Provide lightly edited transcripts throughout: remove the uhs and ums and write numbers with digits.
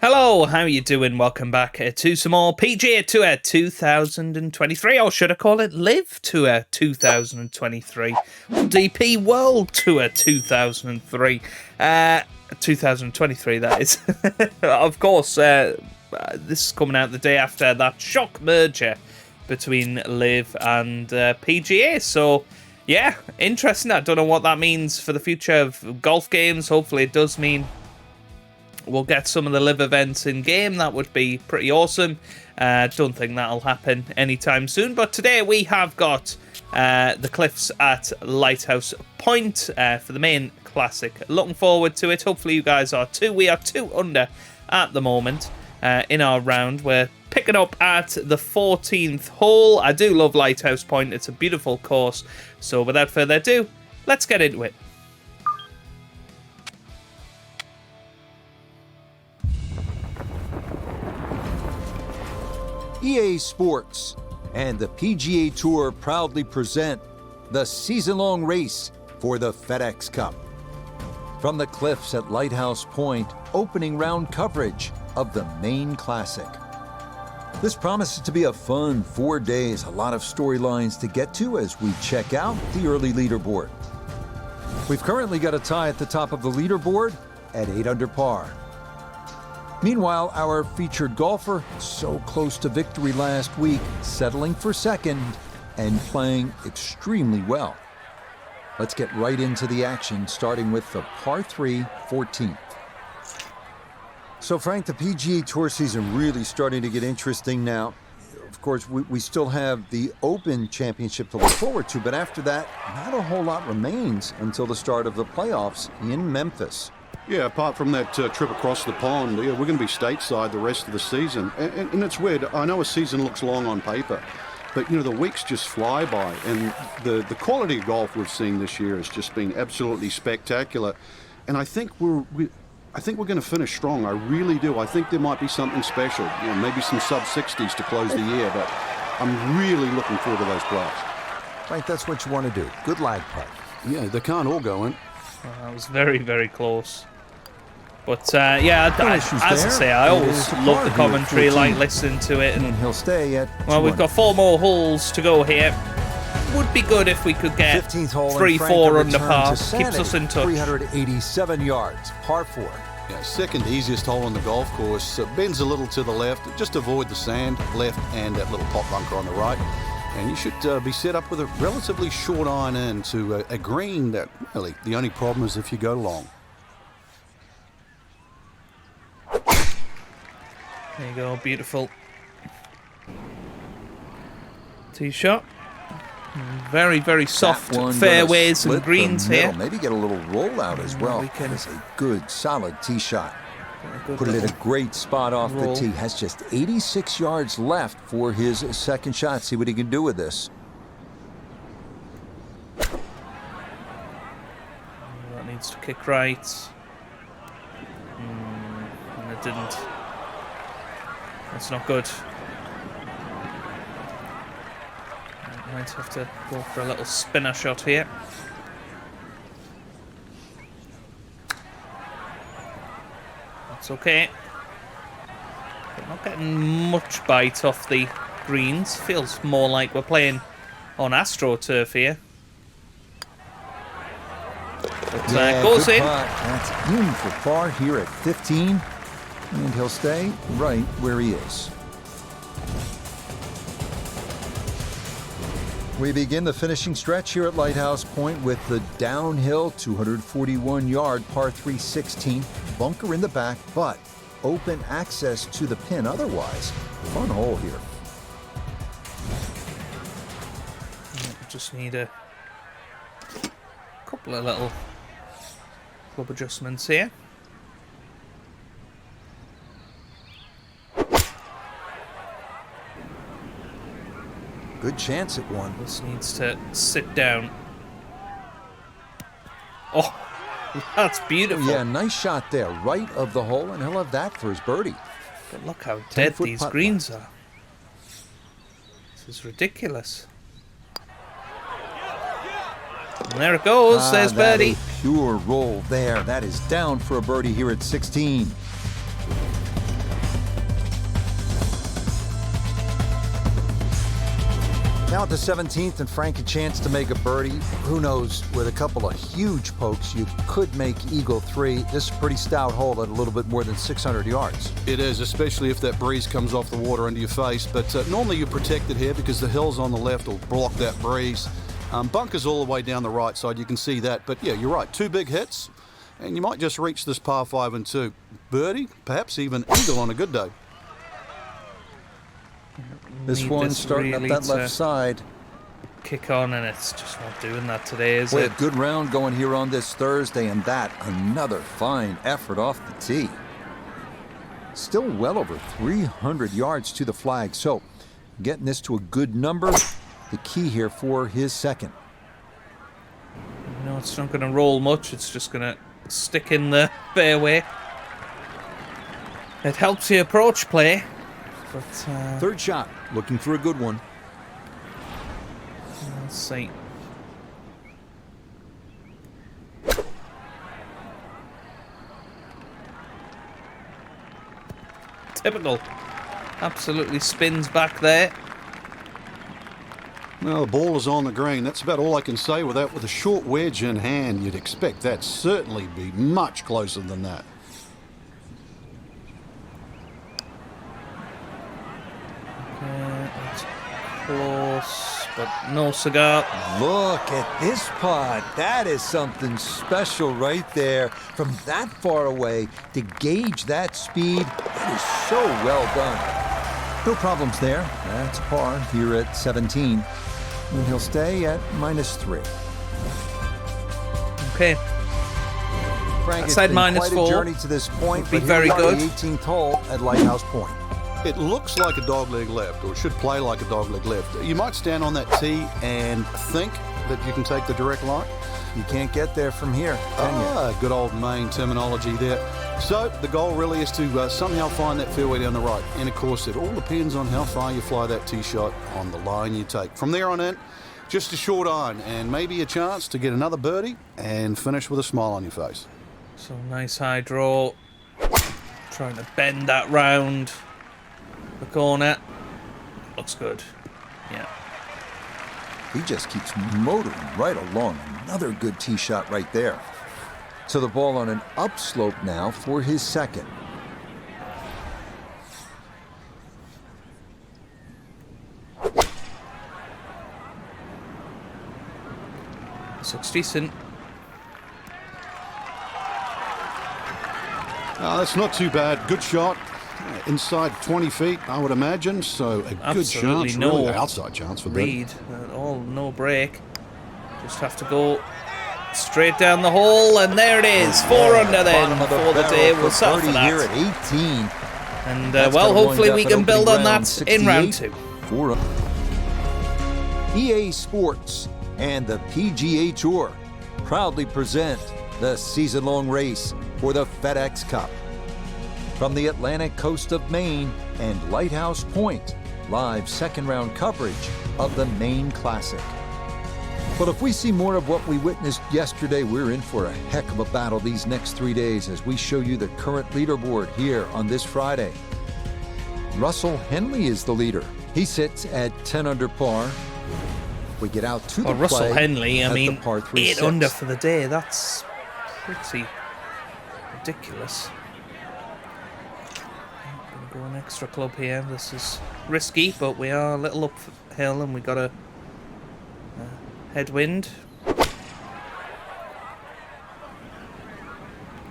Hello, how you doing? Welcome back to some more PGA Tour 2023, or should I call it Live Tour 2023? DP World Tour 2023. 2023, that is. Of course, this is coming out the day after that shock merger between Live and PGA, so yeah, interesting. I don't know what that means for the future of golf games. Hopefully it does mean we'll get some of the live events in game. That would be pretty awesome. Don't think that'll happen anytime soon. But today we have got the cliffs at Lighthouse Point for the main classic. Looking forward to it. Hopefully you guys are too. We are 2 under at the moment in our round. We're picking up at the 14th hole. I do love Lighthouse Point. It's a beautiful course. So without further ado, let's get into it. EA Sports and the PGA Tour proudly present the season-long race for the FedEx Cup. From the cliffs at Lighthouse Point, opening round coverage of the main classic. This promises to be a fun 4 days, a lot of storylines to get to as we check out the early leaderboard. We've currently got a tie at the top of the leaderboard at 8 under par. Meanwhile, our featured golfer, so close to victory last week, settling for second and playing extremely well. Let's get right into the action, starting with the par 3 14th. So Frank, the PGA Tour season really starting to get interesting now. Of course, we still have the Open Championship to look forward to, but after that, not a whole lot remains until the start of the playoffs in Memphis. Yeah, apart from that trip across the pond, we're going to be stateside the rest of the season. And it's weird. I know a season looks long on paper, but, the weeks just fly by. And the quality of golf we've seen this year has just been absolutely spectacular. And I think we're going to finish strong. I really do. I think there might be something special. Maybe some sub-60s to close the year, but I'm really looking forward to those playoffs. Right, that's what you want to do. Good lag putt. Yeah, they can't all go in. That was very, very close. But yeah, as I say, I always love the commentary, like listening to it. And he'll stay at. Well, we've got 4 more holes to go here. Would be good if we could get 3-4 under par. Keeps us in touch. 387 yards, par 4. Yeah, second easiest hole on the golf course. Bends a little to the left. Just avoid the sand left and that little pot bunker on the right. And you should be set up with a relatively short iron in to a green that really the only problem is if you go long. There you go, beautiful tee shot. Very, very soft fairways and greens here. Maybe get a little rollout as well. It's a good, solid tee shot. Put it in a great spot off the tee. Has just 86 yards left for his second shot. See what he can do with this. That needs to kick right. And it didn't. That's not good. Might have to go for a little spinner shot here. That's okay. We're not getting much bite off the greens. Feels more like we're playing on AstroTurf here. But goes in. That's in for par here at 15. And he'll stay right where he is. We begin the finishing stretch here at Lighthouse Point with the downhill 241-yard par 3 16th. Bunker in the back, but open access to the pin otherwise. Fun hole here. Just need a couple of little club adjustments here. Good chance at one. This needs to sit down. Oh, that's beautiful. Yeah, nice shot there. Right of the hole, and he'll have that for his birdie. But look how dead these greens are. This is ridiculous. And there it goes. There's birdie. Pure roll there. That is down for a birdie here at 16. Now at the 17th, and Frank a chance to make a birdie. Who knows, with a couple of huge pokes, you could make Eagle 3. This is a pretty stout hole at a little bit more than 600 yards. It is, especially if that breeze comes off the water into your face. But normally you're protected here because the hills on the left will block that breeze. Bunkers all the way down the right side, you can see that. But yeah, you're right, 2 big hits, and you might just reach this par 5 and 2. Birdie, perhaps even eagle on a good day. This one's starting really up that left side. Kick on, and it's just not doing that today, is Boy, it? a good round going here on this Thursday, and that another fine effort off the tee. Still well over 300 yards to the flag, so getting this to a good number, the key here for his second. No, it's not going to roll much. It's just going to stick in the fairway. It helps the approach play. But, Third shot, looking for a good one. let's see. Typical. Absolutely spins back there. Well, the ball is on the green. That's about all I can say with that. With a short wedge in hand, you'd expect that certainly be much closer than that. It's close, but no cigar. Look at this putt. That is something special right there. From that far away to gauge that speed, that is so well done. No problems there. That's par here at 17. And he'll stay at -3. Okay. Frank, I it's said been minus quite a 4. journey to this point, Would be but very here we are at good. the 18th hole at Lighthouse Point. It looks like a dogleg left, or it should play like a dogleg left. You might stand on that tee and think that you can take the direct line. You can't get there from here, can you? Good old Maine terminology there. So the goal really is to somehow find that fairway down the right. And of course, it all depends on how far you fly that tee shot on the line you take. From there on in, just a short iron and maybe a chance to get another birdie and finish with a smile on your face. So nice high draw. Trying to bend that round the corner. Looks good. Yeah. He just keeps motoring right along. Another good tee shot right there. So the ball on an upslope now for his second. This looks decent. That's not too bad. Good shot. Inside 20 feet, I would imagine. So a good Absolutely chance, no really outside chance for birdie. read at all. No break. Just have to go straight down the hole, and there it is. 4 under then Bottom of the for the barrel day. for We'll settle for birdie here that. at 18. And That's well, gonna wind hopefully up we at can build on opening round that in round 68 2. for EA Sports and the PGA Tour proudly present the season-long race for the FedEx Cup. From the Atlantic coast of Maine and Lighthouse Point, live second-round coverage of the Maine Classic. But if we see more of what we witnessed yesterday, we're in for a heck of a battle these next 3 days as we show you the current leaderboard here on this Friday. Russell Henley is the leader. He sits at 10 under par. We get out to the Russell play Henley, I at the mean, par 3 8 6. under for the day. That's pretty ridiculous. I'm gonna go an extra club here. This is risky, but we are a little uphill, and we got a headwind.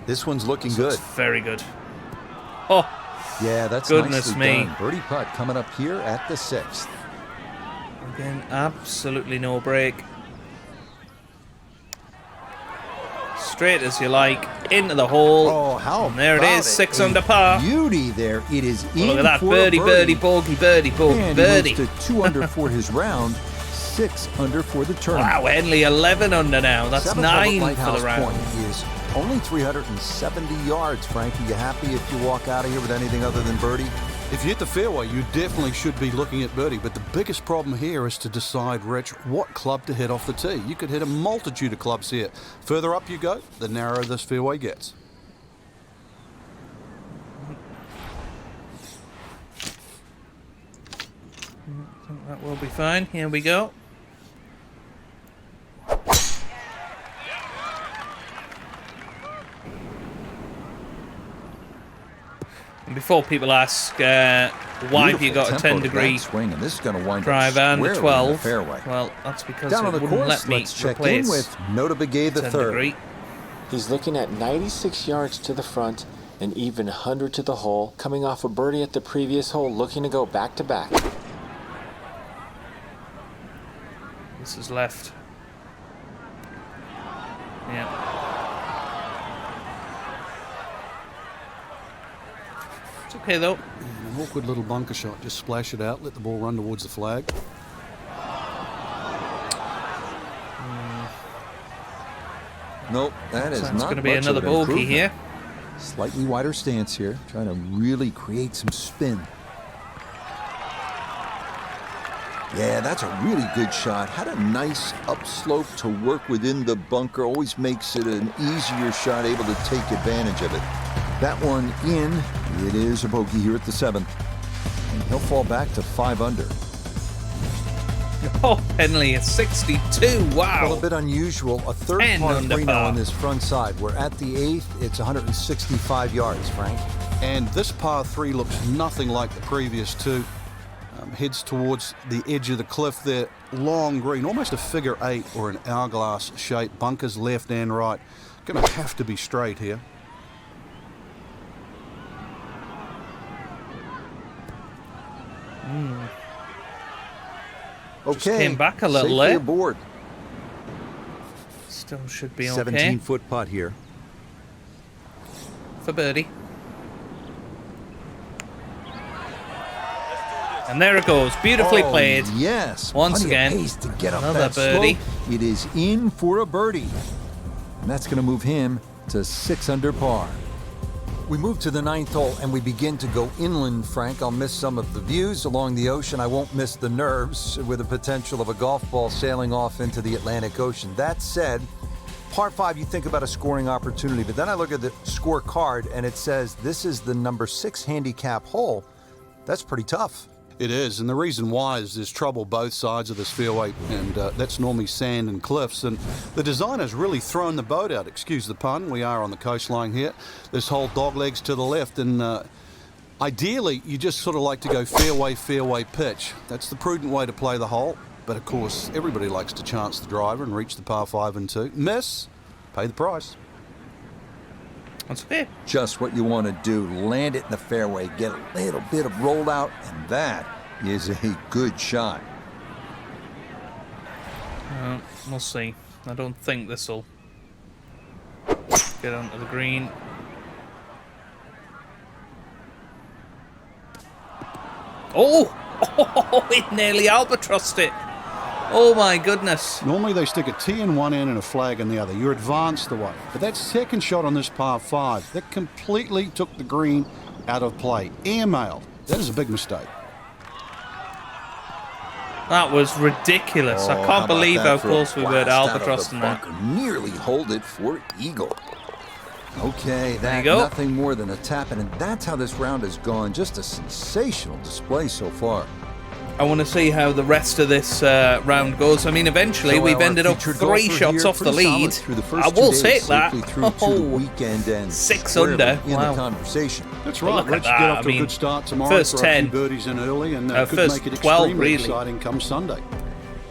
This one's looking good. It's very good. Oh, Yeah, that's Goodness nicely me. done. Birdie putt coming up here at the 6th. again, absolutely no break. Straight as you like, into the hole. Oh, how And there it about is, 6 A under par. Beauty there. It is Well, in look at that, for a birdie, birdie, bogey, birdie, bogey, And birdie. he moves to 2 under for his round, 6 under for the tournament. Wow, Henley 11 under now. That's 7th hole at 9 for Lighthouse the round. Point is only 370 yards, Frank. Are you happy if you walk out of here with anything other than birdie? If you hit the fairway, you definitely should be looking at birdie. But the biggest problem here is to decide, Rich, what club to hit off the tee. You could hit a multitude of clubs here. Further up you go, the narrower this fairway gets. I think that will be fine. Here we go. And before people ask, why have you got a 10-degree swing, and this is going to wind drive and a squarely in the 12? fairway. Well, that's because Down it on the wouldn't course, let me let's check in replace with Nota Begay the 10 third. degree. He's looking at 96 yards to the front and even 100 to the hole, coming off a birdie at the previous hole, looking to go back-to-back. This is left. Yeah. It's okay though. An awkward little bunker shot. Just splash it out, let the ball run towards the flag. Nope, that is Sounds not going to be much of another an bogey improvement. here. Slightly wider stance here, trying to really create some spin. Yeah, that's a really good shot. Had a nice upslope to work within the bunker. Always makes it an easier shot, able to take advantage of it. That one in. It is a bogey here at the 7th. And he'll fall back to 5 under. Oh, Henley is 62. Wow. Well, a bit unusual. A third 10 par under 3 now par. on this front side. We're at the 8th. It's 165 yards, Frank. And this par 3 looks nothing like the previous two. Heads towards the edge of the cliff there. Long green, almost a figure 8 or an hourglass shape. Bunkers left and right. Going to have to be straight here. Okay. Just came back a little safely there. aboard. Still should be okay 17-foot putt here. for birdie. And there it goes. Beautifully played. Yes. Once Plenty of again, pace to get up another that birdie. slope. It is in for a birdie. And that's going to move him to 6 under par. We move to the 9th hole and we begin to go inland, Frank. I'll miss some of the views along the ocean. I won't miss the nerves with the potential of a golf ball sailing off into the Atlantic Ocean. That said, par 5, you think about a scoring opportunity, but then I look at the scorecard and it says this is the number 6 handicap hole. That's pretty tough. It is, and the reason why is there's trouble both sides of this fairway, and that's normally sand and cliffs, and the designer's really thrown the boat out, excuse the pun. We are on the coastline here. This whole dog legs to the left, and ideally you just sort of like to go fairway pitch. That's the prudent way to play the hole, but of course everybody likes to chance the driver and reach the par 5 and 2. Miss, pay the price. That's okay. Just what you want to do. Land it in the fairway, get a little bit of rollout, and that is a good shot. We'll see. I don't think this will get onto the green. Oh! Oh, it nearly albatrossed it. Oh my goodness. Normally they stick a tee in one end and a flag in the other. You're advanced away. But that second shot on this par 5, that completely took the green out of play. Airmailed. That is a big mistake. That was ridiculous. I can't believe how close we were to albatrossing that. Nearly hold it for eagle. Okay, you that go. nothing more than a tap, and that's how this round has gone. Just a sensational display so far. I want to see how the rest of this round goes. I mean, eventually So we've our ended up featured 3 golfer shots here, off the pretty solid lead. through the first I 2 will days, take that. safely through to the weekend and 6 squarely under. in Wow. the conversation. That's Well, right. look at Let's that. get off I to mean, a good start tomorrow. first for a 10, few birdies in early, and could first make it 12 extremely really. exciting come Sunday.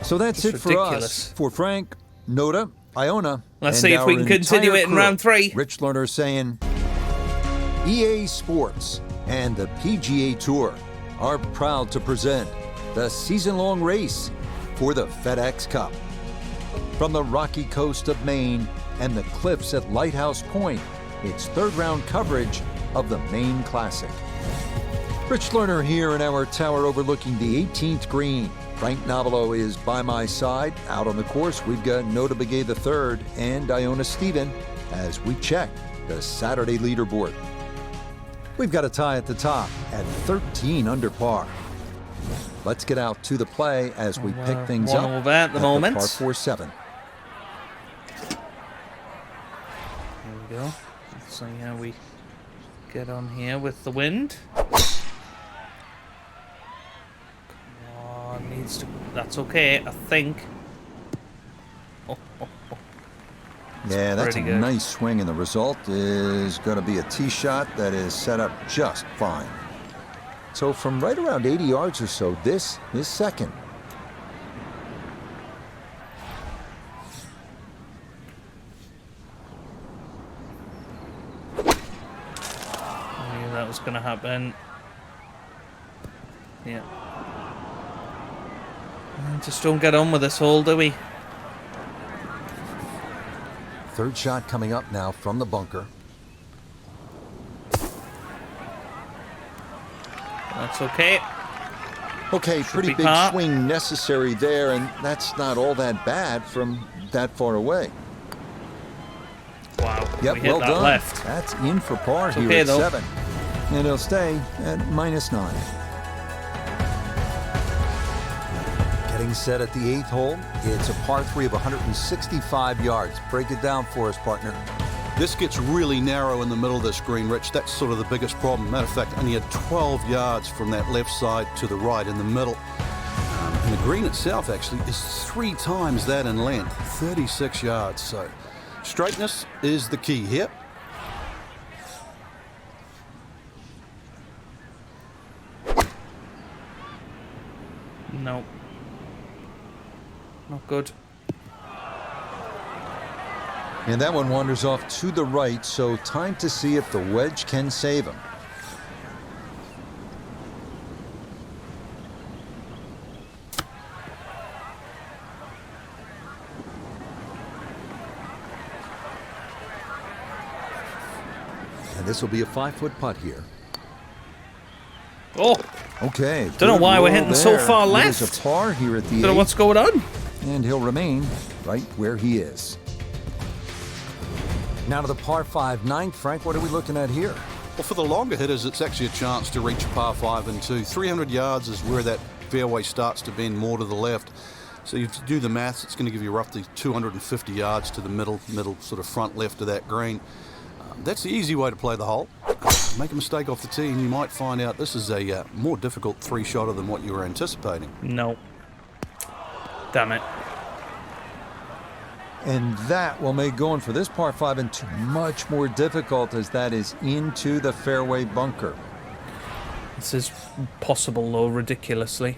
So that's Just it for ridiculous. us. For Frank, Nota, Iona, Let's and see if we our can continue entire it in crew. round 3. Rich Lerner saying, EA Sports and the PGA Tour are proud to present the season-long race for the FedEx Cup. From the rocky coast of Maine and the cliffs at Lighthouse Point, it's third-round coverage of the Maine Classic. Rich Lerner here in our tower overlooking the 18th green. Frank Novello is by my side. Out on the course, we've got Nota Begay III and Iona Stephen as we check the Saturday leaderboard. We've got a tie at the top at 13 under par. Let's get out to the play as we pick things one up over at the moment. par 4-7. There we go. Let's see how we get on here with the wind. Come on. That's okay, I think. Oh, oh, oh. Yeah, that's a pretty good. nice swing, and the result is going to be a tee shot that is set up just fine. So from right around 80 yards or so, this is second. I knew that was going to happen. Yeah. Just don't get on with this hole, do we? Third shot coming up now from the bunker. That's okay. Okay, pretty big swing necessary there, and that's not all that bad from that far away. Wow. Yep, we hit well that done. left. That's in for par It's here okay, at though. 7. And he'll stay at -9. Getting set at the 8th hole. It's a par 3 of 165 yards. Break it down for us, partner. This gets really narrow in the middle of this green, Rich. That's sort of the biggest problem. Matter of fact, only had 12 yards from that left side to the right in the middle. And the green itself actually is 3 times that in length, 36 yards. So straightness is the key here. No. Not good. And that one wanders off to the right, so time to see if the wedge can save him. And this will be a 5-foot putt here. Oh, Okay. Don't know why we're hitting so far It left. is a par here at the don't know 8th, what's going on. and he'll remain right where he is. Now to the par 5 9th. Frank, what are we looking at here? Well, for the longer hitters, it's actually a chance to reach par 5 and 2. 300 yards is where that fairway starts to bend more to the left. So you do the maths, it's going to give you roughly 250 yards to the middle sort of front left of that green. That's the easy way to play the hole. Make a mistake off the tee and you might find out this is a more difficult 3-shotter than what you were anticipating. No. Damn it. And that will make going for this par 5 and 2 much more difficult, as that is into the fairway bunker. This is possible, though, ridiculously.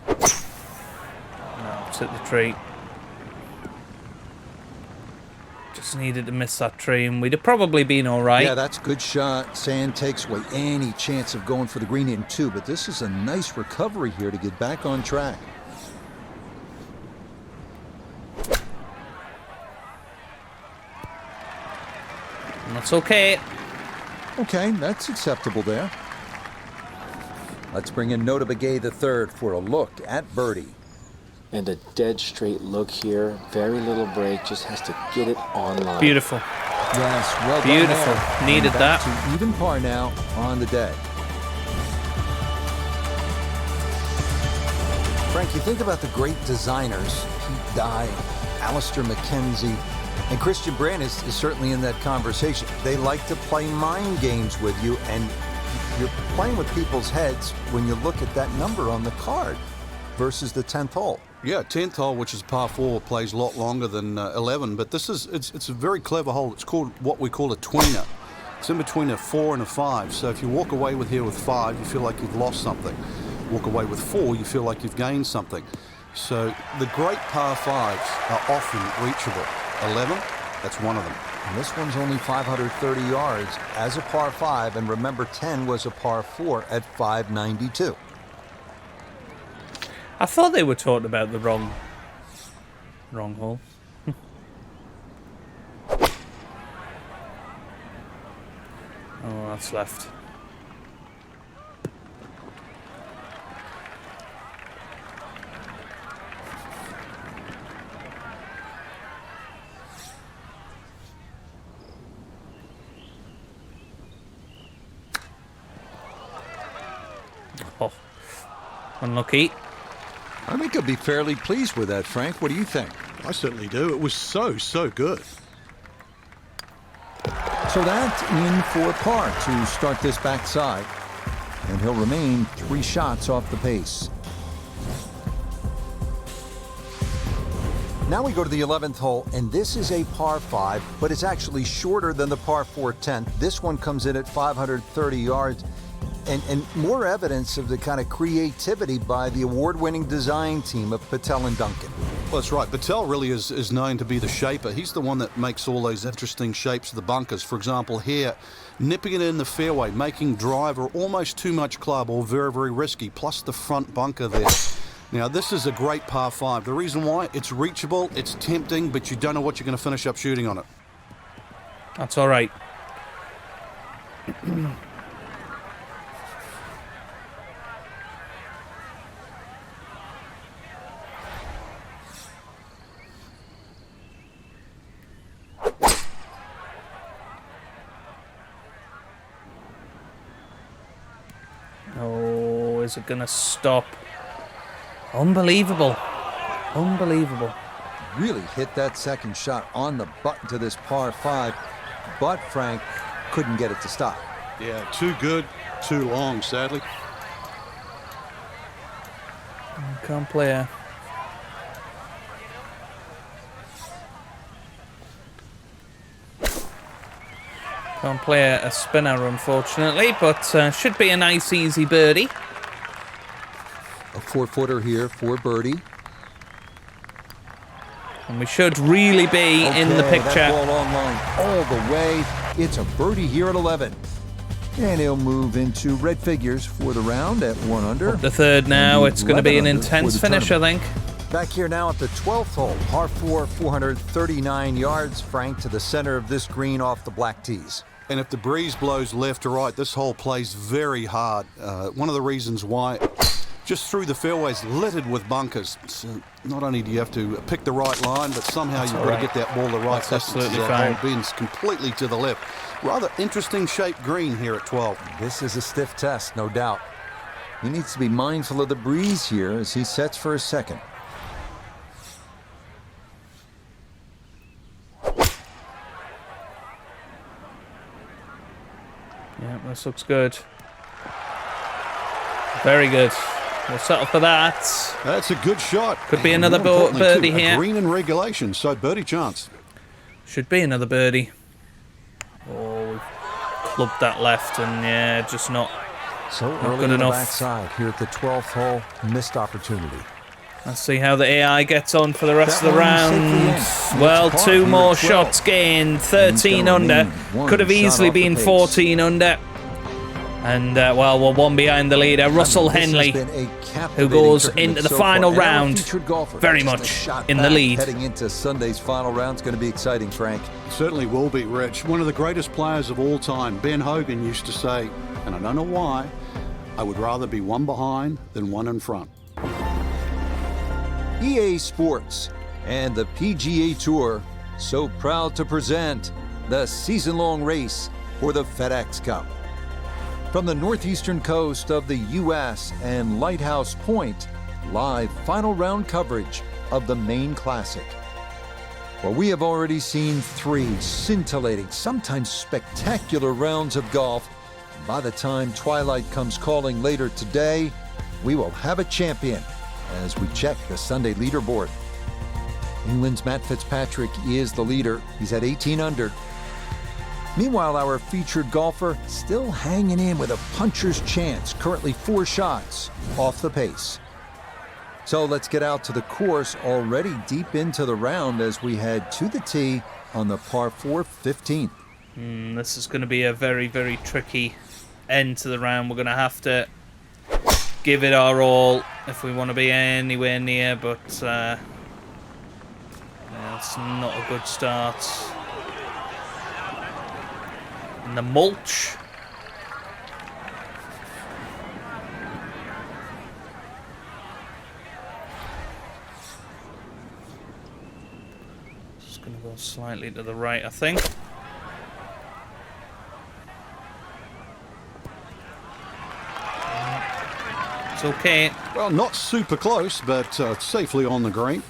No, it's hit the tree. Just needed to miss that tree, and we'd have probably been all right. Yeah, that's a good shot. Sand takes away any chance of going for the green in 2, but this is a nice recovery here to get back on track. And that's okay. Okay, that's acceptable there. Let's bring in Nota Begay III for a look at birdie. And a dead straight look here. Very little break. Just has to get it online. Beautiful. Yes, well done Beautiful. there. Needed And back that. to even par now on the day. Frank, you think about the great designers, Pete Dye, Alistair McKenzie, and Christian Brand is certainly in that conversation. They like to play mind games with you, and you're playing with people's heads when you look at that number on the card versus the 10th hole. Yeah, 10th hole, which is par 4, plays a lot longer than 11, but this is it's a very clever hole. It's called what we call a tweener. It's in between a 4 and a 5. So if you walk away with here with 5, you feel like you've lost something. Walk away with 4, you feel like you've gained something. So the great par 5s are often reachable. 11, that's one of them. And this one's only 530 yards as a par 5, and remember 10 was a par 4 at 592. I thought they were talking about the wrong hole. Oh, that's left. Oh, unlucky. I think I'll be fairly pleased with that, Frank. What do you think? I certainly do. It was so good. So that's in for par to start this backside. And he'll remain 3 shots off the pace. Now we go to the 11th hole, and this is a par 5, but it's actually shorter than the par 4 10th. This one comes in at 530 yards, and more evidence of the kind of creativity by the award-winning design team of Patel and Duncan. Well, that's right. Patel really is known to be the shaper. He's the one that makes all those interesting shapes of the bunkers. For example, here, nipping it in the fairway, making driver almost too much club or very, very risky, plus the front bunker there. Now, this is a great par 5. The reason why, it's reachable, it's tempting, but you don't know what you're going to finish up shooting on it. That's all right. Oh, is it going to stop? Unbelievable. Unbelievable. Really hit that second shot on the button to this par 5, but Frank couldn't get it to stop. Yeah, too good, too long, sadly. Can't play a... Can't play a spinner, unfortunately, but should be a nice, easy birdie. A 4-footer here for birdie. And we should really be in the picture. That ball online all the way. It's a birdie here at 11. And he'll move into red figures for the round at 1 under. The third now. It's going to be an intense finish, I think. Back here now at the 12th hole. Par 4, 439 yards. Frank to the center of this green off the black tees. And if the breeze blows left to right, this hole plays very hard. One of the reasons why, just through the fairways littered with bunkers. So not only do you have to pick the right line, but somehow you've got to get that ball the right distance. Absolutely that fine. hole bends completely to the left. Rather interesting shaped green here at 12. This is a stiff test, no doubt. He needs to be mindful of the breeze here as he sets for his second. Yeah, this looks good. Very good. We'll settle for that. That's a good shot. Could be And another more importantly, birdie too, here. A green in regulation, so birdie chance. Should be another birdie. Oh, we've clubbed that left, and yeah, just not. So Not early good on the enough. backside here at the 12th hole, missed opportunity. Let's see how the AI gets on for the rest That of the one round. safely in. Well, It's 2 par more here at 12. shots gained. He's 13 gonna under. need one Could have shot easily off the been pace. 14 under. And, well, we're one behind the leader. Russell This has Henley, been a who captivating goes tournament into the so final far. And our round featured golfer, very just a much shot in the back lead. Heading into Sunday's final round is going to be exciting, Frank. Certainly will be, Rich. One of the greatest players of all time, Ben Hogan, used to say, and I don't know why, I would rather be one behind than one in front. EA Sports and the PGA Tour so proud to present the season-long race for the FedEx Cup. From the northeastern coast of the U.S. and Lighthouse Point, live final round coverage of the main classic. Well, we have already seen 3 scintillating, sometimes spectacular rounds of golf. By the time twilight comes calling later today, we will have a champion as we check the Sunday leaderboard. England's Matt Fitzpatrick is the leader. He's at 18 under. Meanwhile, our featured golfer still hanging in with a puncher's chance, currently 4 shots off the pace. So let's get out to the course, already deep into the round as we head to the tee on the par 4 15th. This is going to be a very, very tricky end to the round. We're going to have to give it our all if we want to be anywhere near, but yeah, it's not a good start. And the mulch. Just going to go slightly to the right, I think. It's okay. Well, not super close, but safely on the green.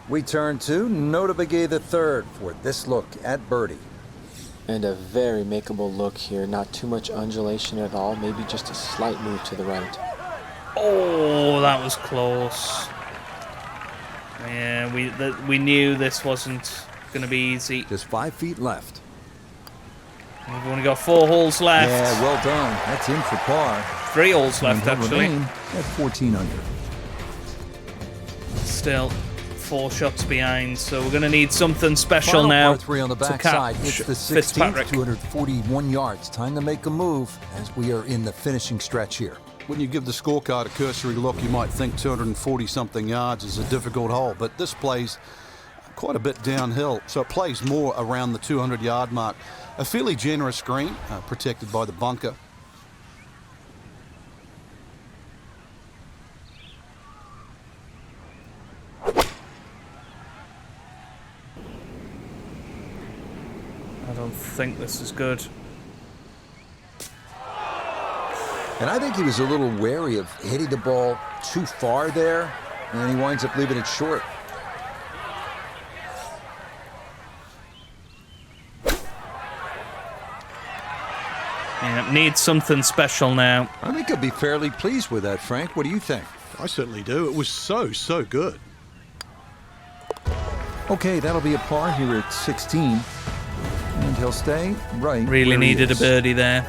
We turn to Nota Begay III for this look at birdie. And a very makeable look here. Not too much undulation at all. Maybe just a slight move to the right. Oh, that was close. Yeah, we knew this wasn't going to be easy. Just 5 feet left. We've only got 4 holes left. Yeah, well done. That's in for par. 3 holes left, And he'll actually. remain at 14 under. Still 4 shots behind, so we're going to need something special Final now. par 3 on the to backside. catch It's the 16th, Fitzpatrick. 241 yards. Time to make a move as we are in the finishing stretch here. When you give the scorecard a cursory look, you might think 240-something yards is a difficult hole, but this plays quite a bit downhill, so it plays more around the 200-yard mark. A fairly generous green, protected by the bunker. I don't think this is good. And I think he was a little wary of hitting the ball too far there, and he winds up leaving it short. Yeah, needs something special now. I think he'll be fairly pleased with that, Frank. What do you think? I certainly do. It was so good. Okay, that'll be a par here at 16. And he'll stay right Really where he needed a is. birdie there.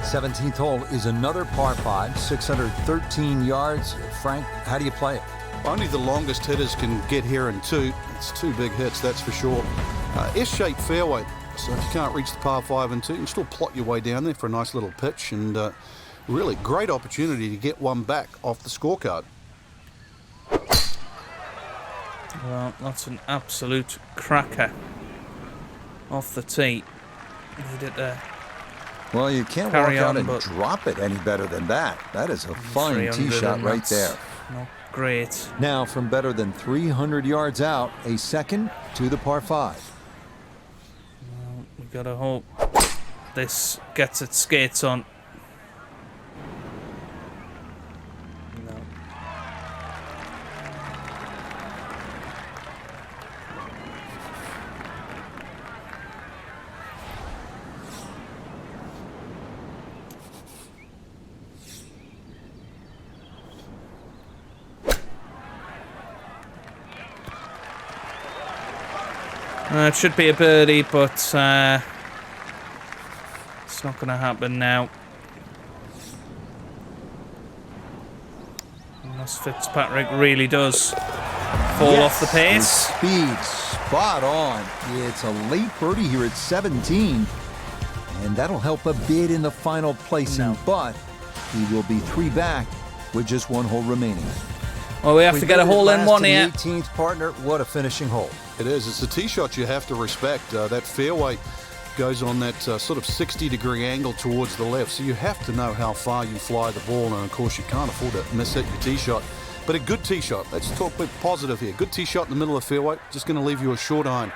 17th hole is another par 5, 613 yards. Frank, how do you play it? Only the longest hitters can get here in 2. It's 2 big hits, that's for sure. S-shaped fairway, so if you can't reach the par 5 and 2, you can still plot your way down there for a nice little pitch, and really great opportunity to get one back off the scorecard. Well, that's an absolute cracker off the tee. Need it there. Well, you can't Carry walk out on, and but drop it any better than that. That is a fine 300, tee shot and right that's there. Not great. Now, from better than 300 yards out, a second to the par 5. We gotta hope this gets its skates on. No. It should be a birdie, but it's not going to happen now. Unless Fitzpatrick really does fall off the pace. Speed spot on. It's a late birdie here at 17. And that'll help a bit in the final placing, but he will be 3 back with just 1 hole remaining. Well, we have to get a hole in one here. 18th partner, what a finishing hole. It is. It's a tee shot you have to respect. That fairway goes on that sort of 60-degree angle towards the left, so you have to know how far you fly the ball, and of course you can't afford to miss hit your tee shot. But a good tee shot. Let's talk a bit positive here. Good tee shot in the middle of the fairway. Just going to leave you a short iron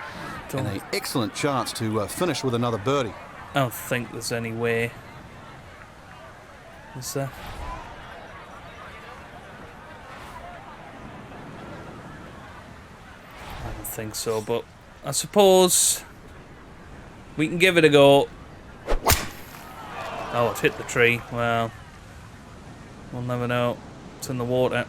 and an excellent chance to finish with another birdie. I don't think there's any way. Is there? I don't think so, but I suppose we can give it a go. Oh, it hit the tree. Well, we'll never know. It's in the water.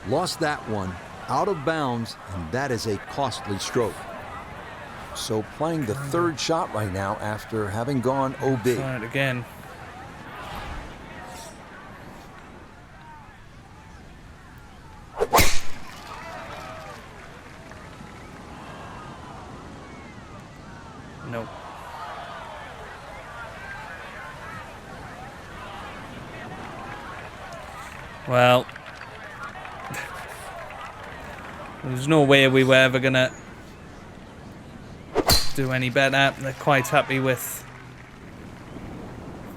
Lost that one out of bounds, and that is a costly stroke. So playing the 3rd shot right now after having gone OB. Try it again. No. Well, there's no way we were ever gonna do any better. They're quite happy with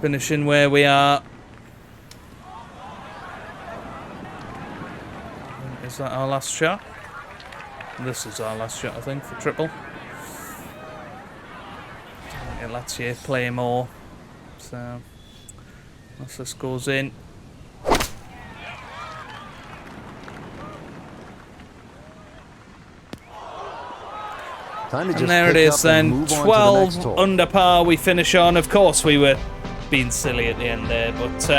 finishing where we are. Is that our last shot? This is our last shot, I think, for triple. It lets you play more. So, once this goes in. Time to And just there it pick is up and then, move on to the next 12 hole. under par we finish on. Of course we were being silly at the end there. But,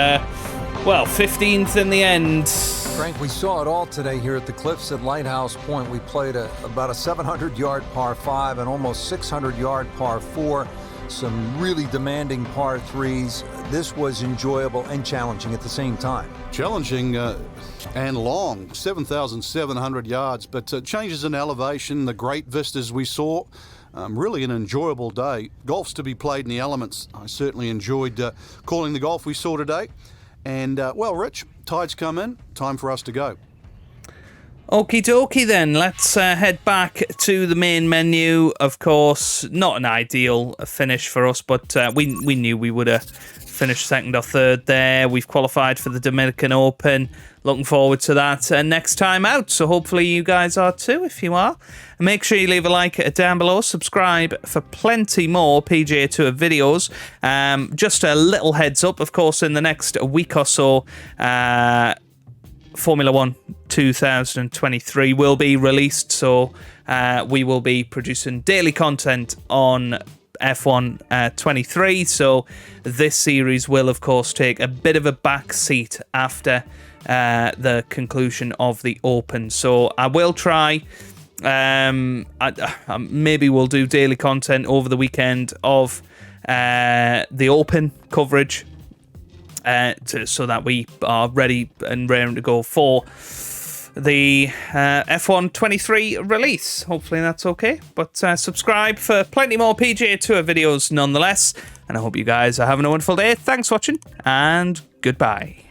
well, 15th in the end. Frank, we saw it all today here at the Cliffs at Lighthouse Point. We played about a 700-yard par 5 and almost 600-yard par 4. Some really demanding par 3s. This was enjoyable and challenging at the same time. Challenging and long, 7,700 yards, but changes in elevation, the great vistas we saw. Really an enjoyable day. Golf's to be played in the elements. I certainly enjoyed calling the golf we saw today. And, well, Rich, tide's come in. Time for us to go. Okie dokie then, let's head back to the main menu. Of course, not an ideal finish for us, but we knew we would have finished second or third there. We've qualified for the Dominican Open. Looking forward to that next time out. So hopefully you guys are too, if you are. And make sure you leave a like down below. Subscribe for plenty more PGA Tour videos. Just a little heads up, of course, in the next week or so, Formula 1 2023 will be released. So we will be producing daily content on F1 23. So this series will, of course, take a bit of a back seat after the conclusion of the Open. So I will try. Maybe we'll do daily content over the weekend of the Open coverage, so that we are ready and raring to go for the F1 23 release. Hopefully that's okay. But subscribe for plenty more PGA Tour videos nonetheless. And I hope you guys are having a wonderful day. Thanks for watching, and goodbye.